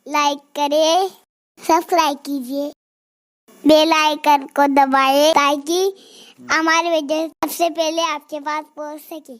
Like करें, subscribe कीजिए, bell icon को दबाएं ताकि हमारे वीडियो सबसे पहले आपके पास पहुंच सके।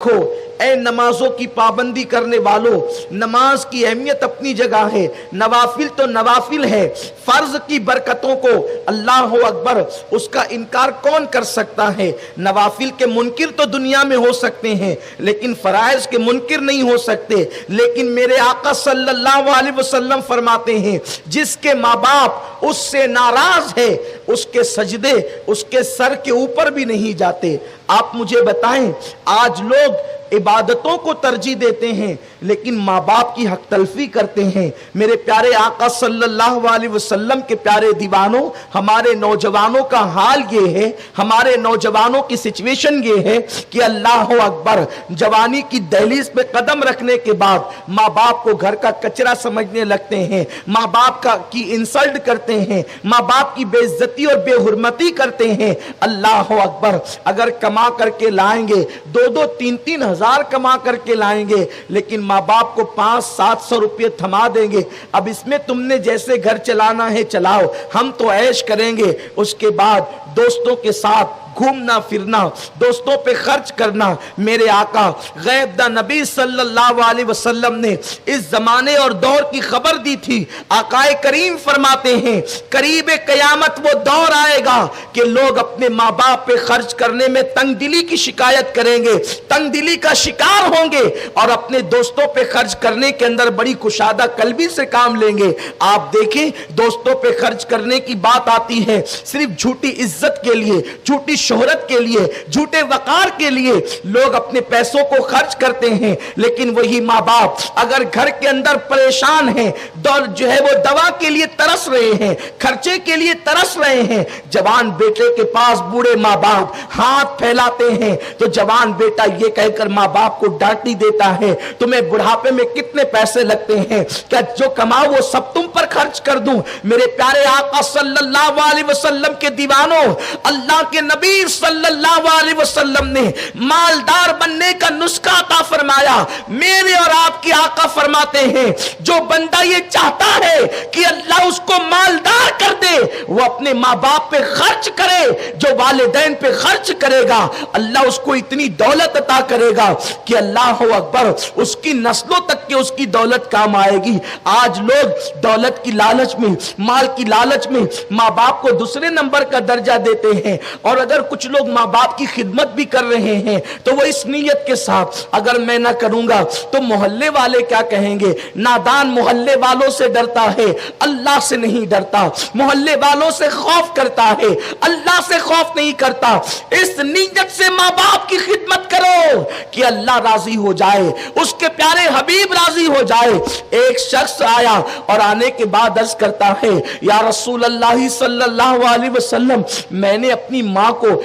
देखो ए नमाजों की पाबंदी करने वालों, नमाज की अहमियत अपनी जगह है। नवाफिल तो नवाफिल है, फर्ज की बरकतों को अल्लाह अकबर उसका इनकार कौन कर सकता है। नवाफिल के मुनकिर तो दुनिया में हो सकते हैं लेकिन फराइज के मुनकिर नहीं हो सकते। लेकिन मेरे आका सल्लल्लाहु अलैहि वसल्लम फरमाते हैं जिसके माँ बाप उससे नाराज है उसके सजदे उसके सर के ऊपर भी नहीं जाते। आप मुझे बताएं, आज लोग इबादतों को तरजीह देते हैं लेकिन माँ बाप की हक तलफी करते हैं। मेरे प्यारे आका सल्लल्लाहु अलैहि वसल्लम के प्यारे दीवानों, हमारे नौजवानों का हाल ये है, हमारे नौजवानों की सिचुएशन ये है कि अल्लाह अकबर जवानी की दहलीज पे कदम रखने के बाद माँ बाप को घर का कचरा समझने लगते हैं, माँ बाप की इंसल्ट करते हैं, माँ बाप की बेइज्जती और बेहुरमती करते हैं। अल्लाह अकबर, अगर कमा करके लाएंगे 2-2, 3-3 हजार कमा करके लाएंगे लेकिन माँ बाप को 500-700 रुपये थमा देंगे। अब इसमें तुमने जैसे घर चलाना है चलाओ, हम तो ऐश करेंगे। उसके बाद दोस्तों के साथ घूमना फिरना, दोस्तों पे खर्च करना। मेरे आका गैब दा नबी सल्लल्लाहु अलैहि वसल्लम ने इस जमाने और दौर की खबर दी थी। आकाए करीम फरमाते हैं करीब कयामत वो दौर आएगा कि लोग अपने माँ बाप पे खर्च करने में तंगदिली की शिकायत करेंगे, तंगदिली का शिकार होंगे और अपने दोस्तों पे खर्च करने के अंदर बड़ी कुशादा कल्बी से काम लेंगे। आप देखें, दोस्तों पे खर्च करने की बात आती है सिर्फ झूठी इज्जत के लिए, झूठी शोहरत के लिए, झूठे वकार के लिए लोग अपने पैसों को खर्च करते हैं। लेकिन वही माँ बाप अगर घर के अंदर परेशान हैं, जो है वो दवा के लिए तरस रहे हैं, खर्चे के लिए तरस रहे हैं, जवान बेटे के पास बूढ़े माँ बाप हाथ फैलाते हैं तो जवान बेटा ये कहकर माँ बाप को डांटी देता है तुम्हें बुढ़ापे में कितने पैसे लगते हैं, क्या जो कमाओ वो सब तुम पर खर्च कर दूं। मेरे प्यारे आका सल्लल्लाहु अलैहि वसल्लम के दीवानों, अल्लाह के नबी सल्लल्लाहु अलैहि वसल्लम ने मालदार बनने का नुस्खा अता फरमाया। मेरे और आपके आका फरमाते हैं जो बंदा ये चाहता है कि अल्लाह उसको मालदार कर दे वो अपने माँ बाप पे खर्च करे, जो वालिदैन पे खर्च करेगा अल्लाह उसको इतनी दौलत अता करेगा कि अल्लाह अकबर उसकी नस्लों तक के उसकी दौलत काम आएगी। आज लोग दौलत की लालच में, माल की लालच में माँ बाप को दूसरे नंबर का दर्जा देते हैं और अगर कुछ लोग माँ बाप की खिदमत भी कर रहे हैं तो वो इस नीयत के साथ अगर मैं ना करूंगा तो मोहल्ले वाले क्या कहेंगे। नादान मोहल्ले वालों से डरता है, अल्लाह से नहीं डरता, मोहल्ले वालों से खौफ करता है, अल्लाह से खौफ नहीं करता। इस नीयत से माँ बाप की खिदमत करो कि अल्लाह राजी हो जाए, उसके प्यारे हबीब राजी हो जाए। एक शख्स आया और आने के बाद अर्ज करता है या रसूल अल्लाह सल्लल्लाहु अलैहि वसल्लम, मैंने अपनी माँ को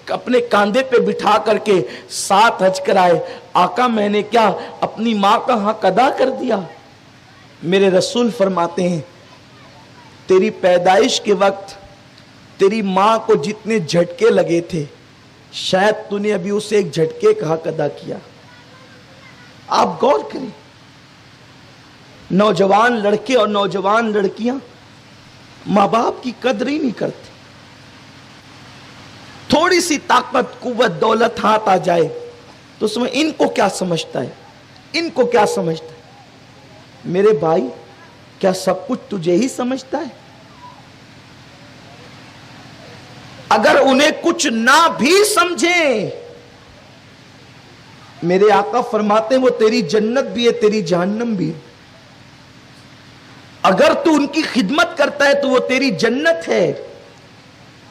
अपने कांधे पे बिठा करके 7 हज कराए, आका मैंने क्या अपनी माँ का हक अदा कर दिया। मेरे रसूल फरमाते हैं तेरी पैदाइश के वक्त तेरी माँ को जितने झटके लगे थे शायद तूने अभी उसे एक झटके का हक अदा किया। आप गौर करें, नौजवान लड़के और नौजवान लड़कियां माँ बाप की कदर ही नहीं करते। थोड़ी सी ताकत कुव्वत दौलत हाथ आ जाए तो उसमें इनको क्या समझता है, इनको क्या समझता है। मेरे भाई, क्या सब कुछ तुझे ही समझता है? अगर उन्हें कुछ ना भी समझे, मेरे आका फरमाते हैं वो तेरी जन्नत भी है तेरी जहन्नम भी है। अगर तू उनकी खिदमत करता है तो वो तेरी जन्नत है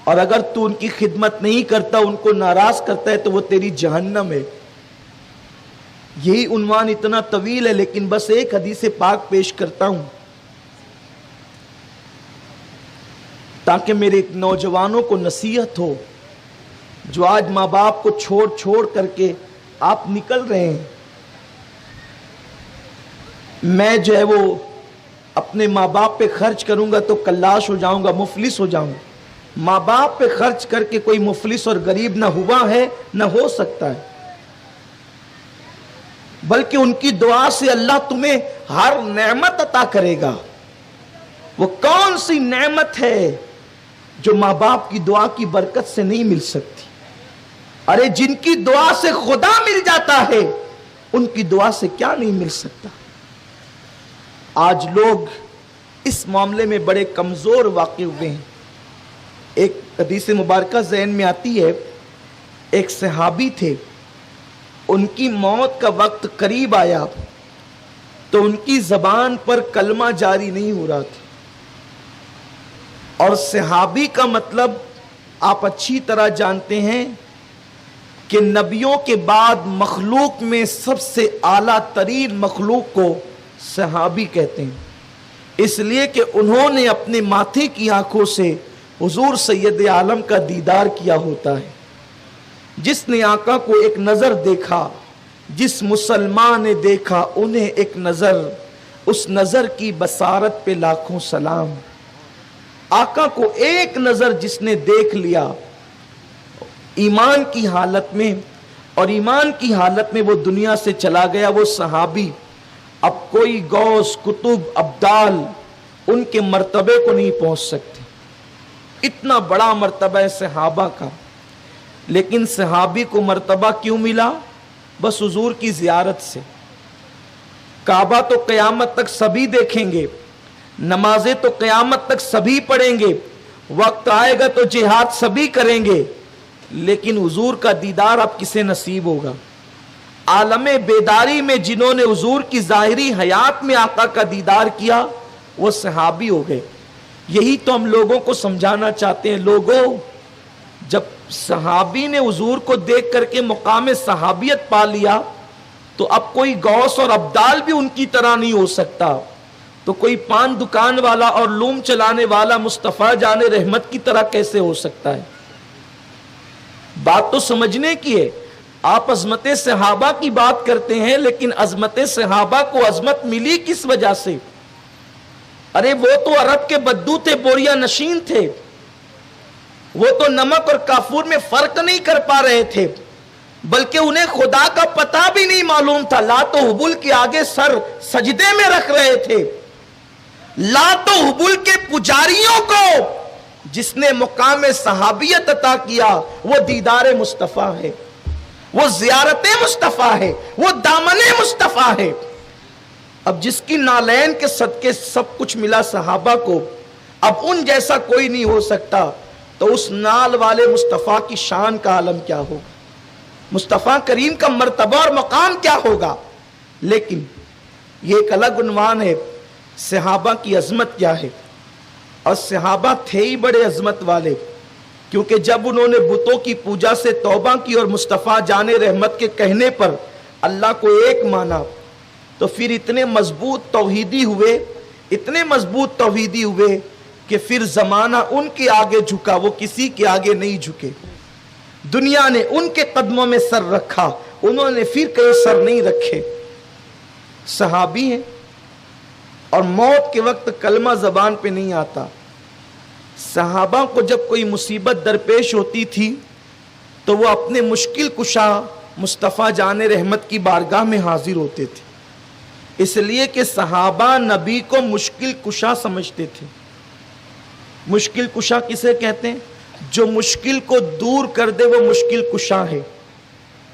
और अगर तू उनकी खिदमत नहीं करता, उनको नाराज करता है तो वो तेरी जहन्नम है। यही उन्वान इतना तवील है लेकिन बस एक हदीस पाक पेश करता हूं ताकि मेरे नौजवानों को नसीहत हो जो आज माँ बाप को छोड़ करके आप निकल रहे हैं। मैं जो है वो अपने माँ बाप पे खर्च करूंगा तो कल्लाश हो जाऊंगा, मुफलिस हो जाऊंगा। माँ बाप पे खर्च करके कोई मुफलिस और गरीब ना हुआ है ना हो सकता है। बल्कि उनकी दुआ से अल्लाह तुम्हें हर नेमत अता करेगा। वो कौन सी नेमत है जो माँ बाप की दुआ की बरकत से नहीं मिल सकती? अरे जिनकी दुआ से खुदा मिल जाता है उनकी दुआ से क्या नहीं मिल सकता। आज लोग इस मामले में बड़े कमजोर वाक़ हुए हैं। एक हदीस मुबारक ज़हन में आती है, एक सहाबी थे, उनकी मौत का वक्त करीब आया तो उनकी जबान पर कलमा जारी नहीं हो रहा था। और सहाबी का मतलब आप अच्छी तरह जानते हैं कि नबियों के बाद मखलूक में सबसे आला तरीन मखलूक को सहाबी कहते हैं, इसलिए कि उन्होंने अपने माथे की आंखों से हुजूर सैयद आलम का दीदार किया होता है। जिसने आका को एक नज़र देखा, जिस मुसलमान ने देखा उन्हें एक नज़र, उस नज़र की बसारत पे लाखों सलाम। आका को एक नज़र जिसने देख लिया ईमान की हालत में, और ईमान की हालत में वो दुनिया से चला गया, वो सहाबी अब कोई गौस कुतुब अब्दाल उनके मर्तबे को नहीं पहुंच सकते। इतना बड़ा मर्तबा है सहाबा का। लेकिन सहाबी को मर्तबा क्यों मिला? बस हुजूर की जियारत से। काबा तो क़यामत तक सभी देखेंगे, नमाजें तो क़यामत तक सभी पढ़ेंगे, वक्त आएगा तो जिहाद सभी करेंगे, लेकिन हुजूर का दीदार अब किसे नसीब होगा? आलमे बेदारी में जिन्होंने हुजूर की ज़ाहिरी हयात में आका का दीदार किया वो सहाबी हो गए। यही तो हम लोगों को समझाना चाहते हैं। लोगों, जब सहाबी ने हुजूर को देख करके मुकाम सहाबियत पा लिया तो अब कोई गौस और अब्दाल भी उनकी तरह नहीं हो सकता। तो कोई पान दुकान वाला और लूम चलाने वाला मुस्तफ़ा जाने रहमत की तरह कैसे हो सकता है? बात तो समझने की है। आप अजमत सहाबा की बात करते हैं, लेकिन अजमत सहाबा को अजमत मिली किस वजह से? अरे वो तो अरब के बद्दू थे, बोरिया नशीन थे, वो तो नमक और काफूर में फर्क नहीं कर पा रहे थे, बल्कि उन्हें खुदा का पता भी नहीं मालूम था। लातो हुबुल के आगे सर सजदे में रख रहे थे। लातो हुबुल के पुजारियों को जिसने मुकाम सहाबियत अता किया वो दीदार मुस्तफ़ा है, वो ज़ियारत मुस्तफ़ा है, वो दामने मुस्तफ़ा है। अब जिसकी नालैन के सदके सब कुछ मिला सहाबा को, अब उन जैसा कोई नहीं हो सकता, तो उस नाल वाले मुस्तफ़ा की शान का आलम क्या होगा? मुस्तफ़ा करीम का मर्तबा और मकाम क्या होगा? लेकिन ये एक अलग उन्वान है, सहाबा की अजमत क्या है। और सहाबा थे ही बड़े अजमत वाले, क्योंकि जब उन्होंने बुतों की पूजा से तौबा की और मुस्तफ़ा जाने रहमत के कहने पर अल्लाह को एक माना, तो फिर इतने मजबूत तौहीदी हुए, इतने मजबूत तौहीदी हुए कि फिर ज़माना उनके आगे झुका, वो किसी के आगे नहीं झुके। दुनिया ने उनके कदमों में सर रखा, उन्होंने फिर कहीं सर नहीं रखे। सहाबी हैं और मौत के वक्त कलमा ज़बान पे नहीं आता। सहाबा को जब कोई मुसीबत दरपेश होती थी तो वो अपने मुश्किल कुशा मुस्तफ़ा जाने रहमत की बारगाह में हाजिर होते थे, इसलिए कि सहाबा नबी को मुश्किल कुशा समझते थे। मुश्किल कुशा किसे कहते हैं? जो मुश्किल को दूर कर दे वो मुश्किल कुशा है,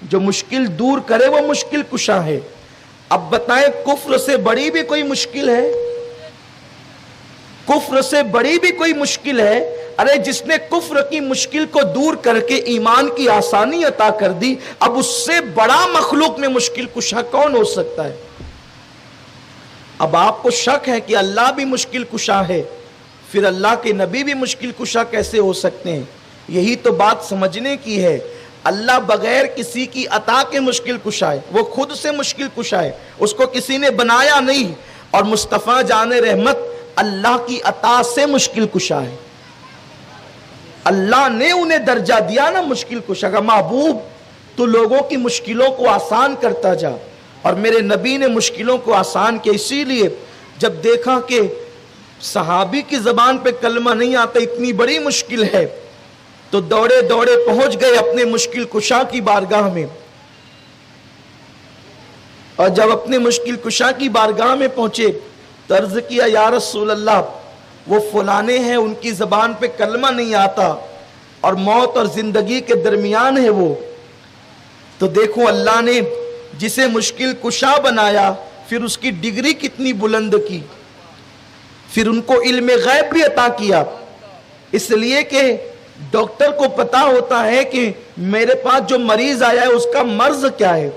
जो मुश्किल दूर करे वो मुश्किल कुशा है। अब बताएं, कुफ्र से बड़ी भी कोई मुश्किल है? कुफ्र से बड़ी भी कोई मुश्किल है? अरे जिसने कुफ्र की मुश्किल को दूर करके ईमान की आसानी अता कर दी, अब उससे बड़ा मखलूक में मुश्किल कुशा कौन हो सकता है? अब आपको शक है कि अल्लाह भी मुश्किल कुशा है, फिर अल्लाह के नबी भी मुश्किल कुशा कैसे हो सकते हैं? यही तो बात समझने की है। अल्लाह बगैर किसी की अता के मुश्किल कुशा है, वो खुद से मुश्किल कुशा है, उसको किसी ने बनाया नहीं। और मुस्तफ़ा जाने रहमत अल्लाह की अता से मुश्किल कुशा है। अल्लाह ने उन्हें दर्जा दिया ना मुश्किल कुशा का। महबूब तो लोगों की मुश्किलों को आसान करता जा, और मेरे नबी ने मुश्किलों को आसान किया। इसीलिए जब देखा कि सहाबी की ज़बान पे कलमा नहीं आता, इतनी बड़ी मुश्किल है, तो दौड़े दौड़े पहुंच गए अपने मुश्किल कुशा की बारगाह में। اور جب اپنے مشکل کشا کی بارگاہ میں پہنچے تو عرض کیا یا رسول اللہ وہ فلانے ہیں ان کی زبان پہ کلمہ نہیں آتا اور موت اور زندگی کے درمیان ہے وہ. تو دیکھو اللہ نے جسے مشکل کشا بنایا پھر اس کی ڈگری کتنی بلند کی, پھر ان کو علم غیب بھی عطا کیا. اس لیے کہ ڈاکٹر کو پتا ہوتا ہے کہ میرے پاس جو مریض آیا ہے اس کا مرض کیا ہے.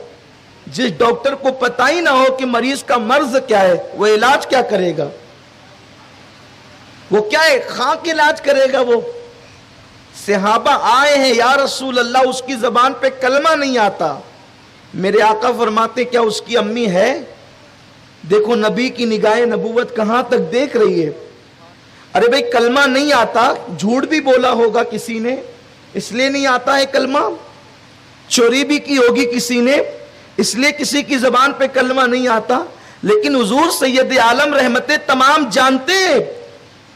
جس ڈاکٹر کو پتا ہی نہ ہو کہ مریض کا مرض کیا ہے وہ علاج کیا کرے گا؟ وہ کیا ہے خاک علاج کرے گا. وہ صحابہ آئے ہیں یا رسول اللہ اس کی زبان پہ کلمہ نہیں آتا. میرے آقا فرماتے کیا اس کی امی ہے؟ دیکھو نبی کی نگاہ نبوت کہاں تک دیکھ رہی ہے. ارے بھئی کلمہ نہیں آتا, جھوٹ بھی بولا ہوگا کسی نے اس لیے نہیں آتا ہے کلمہ, چوری بھی کی ہوگی کسی نے اس لیے کسی کی زبان پہ کلمہ نہیں آتا. لیکن حضور سید عالم رحمت تمام جانتے ہیں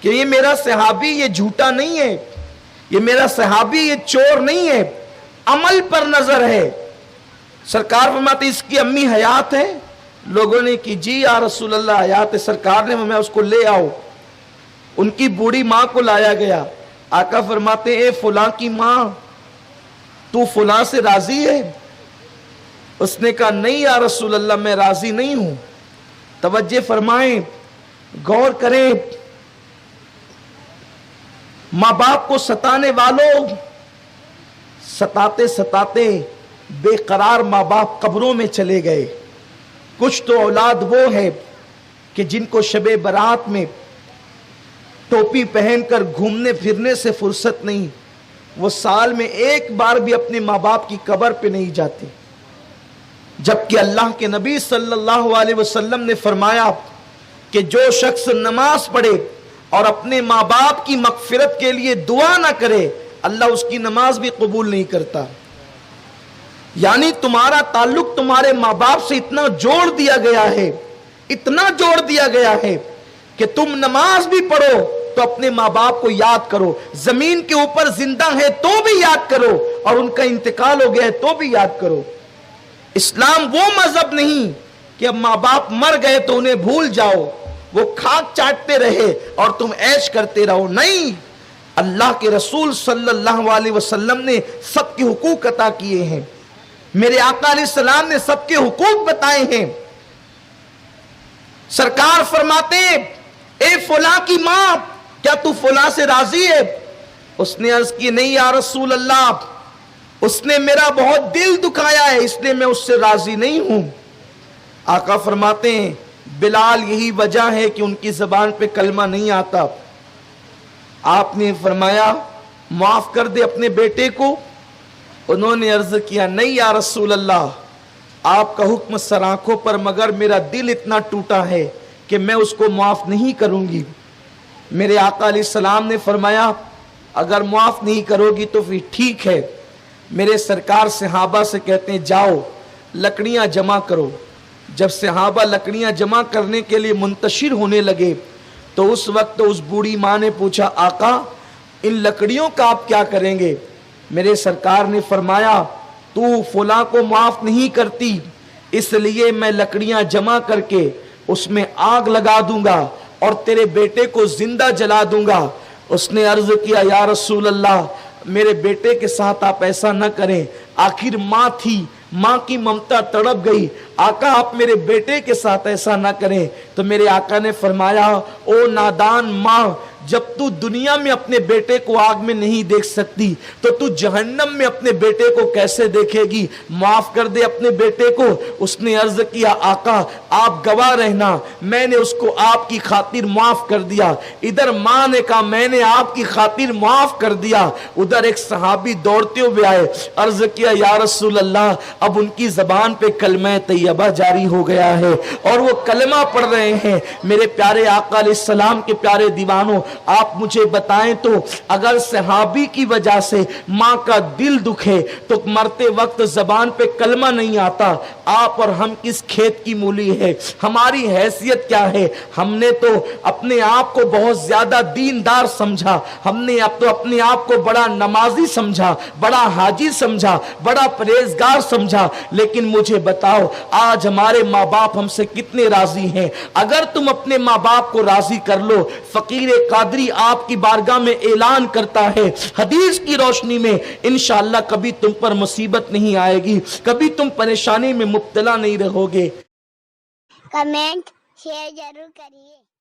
کہ یہ میرا صحابی یہ جھوٹا نہیں ہے, یہ میرا صحابی یہ چور نہیں ہے, عمل پر نظر ہے. سرکار فرماتے اس کی امی حیات ہے؟ لوگوں نے کی جی یا رسول اللہ حیات ہے. سرکار نے فرمایا اس کو لے آؤ. ان کی بوڑھی ماں کو لایا گیا. آقا فرماتے اے فلاں کی ماں تو فلاں سے راضی ہے؟ اس نے کہا نہیں یا رسول اللہ میں راضی نہیں ہوں. توجہ فرمائیں, غور کریں. ماں باپ کو ستانے والوں ستاتے ستاتے بے قرار ماں باپ قبروں میں چلے گئے. کچھ تو اولاد وہ ہے کہ جن کو شب برات میں ٹوپی پہن کر گھومنے پھرنے سے فرصت نہیں, وہ سال میں ایک بار بھی اپنے ماں باپ کی قبر پہ نہیں جاتے. جبکہ اللہ کے نبی صلی اللہ علیہ وسلم نے فرمایا کہ جو شخص نماز پڑھے اور اپنے ماں باپ کی مغفرت کے لیے دعا نہ کرے اللہ اس کی نماز بھی قبول نہیں کرتا. یعنی تمہارا تعلق تمہارے ماں باپ سے اتنا جوڑ دیا گیا ہے, اتنا جوڑ دیا گیا ہے کہ تم نماز بھی پڑھو تو اپنے ماں باپ کو یاد کرو, زمین کے اوپر زندہ ہے تو بھی یاد کرو اور ان کا انتقال ہو گیا ہے تو بھی یاد کرو. اسلام وہ مذہب نہیں کہ اب ماں باپ مر گئے تو انہیں بھول جاؤ, وہ کھاک چاٹتے رہے اور تم عیش کرتے رہو. نہیں, اللہ کے رسول صلی اللہ علیہ وسلم نے سب کے حقوق عطا کیے ہیں. میرے آقا علیہ السلام نے سب کے حقوق بتائے ہیں. سرکار فرماتے اے فلاں کی ماں کیا تو فلاں سے راضی ہے؟ اس نے عرض کی نہیں یا رسول اللہ اس نے میرا بہت دل دکھایا ہے اس لیے میں اس سے راضی نہیں ہوں. آقا فرماتے ہیں بلال یہی وجہ ہے کہ ان کی زبان پہ کلمہ نہیں آتا. آپ نے فرمایا معاف کر دے اپنے بیٹے کو. انہوں نے عرض کیا نہیں یا رسول اللہ آپ کا حکم سر آنکھوں پر, مگر میرا دل اتنا ٹوٹا ہے کہ میں اس کو معاف نہیں کروں گی. میرے آقا علیہ السلام نے فرمایا اگر معاف نہیں کرو گی تو پھر ٹھیک ہے. میرے سرکار صحابہ سے کہتے ہیں جاؤ لکڑیاں جمع کرو. جب صحابہ لکڑیاں جمع کرنے کے لیے منتشر ہونے لگے تو اس وقت اس بوڑھی ماں نے پوچھا آقا ان لکڑیوں کا آپ کیا کریں گے؟ میرے سرکار نے فرمایا تو فلاں کو معاف نہیں کرتی اس لیے میں لکڑیاں جمع کر کے اس میں آگ لگا دوں گا اور تیرے بیٹے کو زندہ جلا دوں گا. اس نے عرض کیا یا رسول اللہ میرے بیٹے کے ساتھ آپ ایسا نہ کریں, آخر ماں تھی, ماں کی ممتا تڑپ گئی. آقا آپ میرے بیٹے کے ساتھ ایسا نہ کریں. تو میرے آقا نے فرمایا او نادان ماں جب تو دنیا میں اپنے بیٹے کو آگ میں نہیں دیکھ سکتی تو جہنم میں اپنے بیٹے کو کیسے دیکھے گی؟ معاف کر دے اپنے بیٹے کو. اس نے عرض کیا آقا آپ گواہ رہنا میں نے اس کو آپ کی خاطر معاف کر دیا. ادھر ماں نے کہا میں نے آپ کی خاطر معاف کر دیا. ادھر ایک صحابی دوڑتے ہوئے آئے, عرض کیا یا رسول اللہ اب ان کی زبان پہ کلمہ طیبہ جاری ہو گیا ہے اور وہ کلمہ پڑھ رہے ہیں. میرے پیارے آقا علیہ السلام کے پیارے دیوانوں آپ مجھے بتائیں تو اگر صحابی کی وجہ سے ماں کا دل دکھے تو مرتے وقت زبان پہ کلمہ نہیں آتا، آپ اور ہم کس کھیت کی مولی ہے؟ ہماری حیثیت کیا ہے؟ ہم نے تو اپنے آپ کو بہت زیادہ دیندار سمجھا، ہم نے اب تو اپنے آپ کو بڑا نمازی سمجھا، بڑا حاجی سمجھا، بڑا پرہیزگار سمجھا، لیکن مجھے بتاؤ آج ہمارے ماں باپ ہم سے کتنے راضی ہیں؟ اگر تم اپنے ماں باپ کو راضی کر لو، فقیر قادری آپ کی بارگاہ میں اعلان کرتا ہے حدیث کی روشنی میں، انشاءاللہ کبھی تم پر مصیبت نہیں آئے گی، کبھی تم پریشانی میں مبتلا نہیں رہو گے۔ کمنٹ شیئر ضرور کریے۔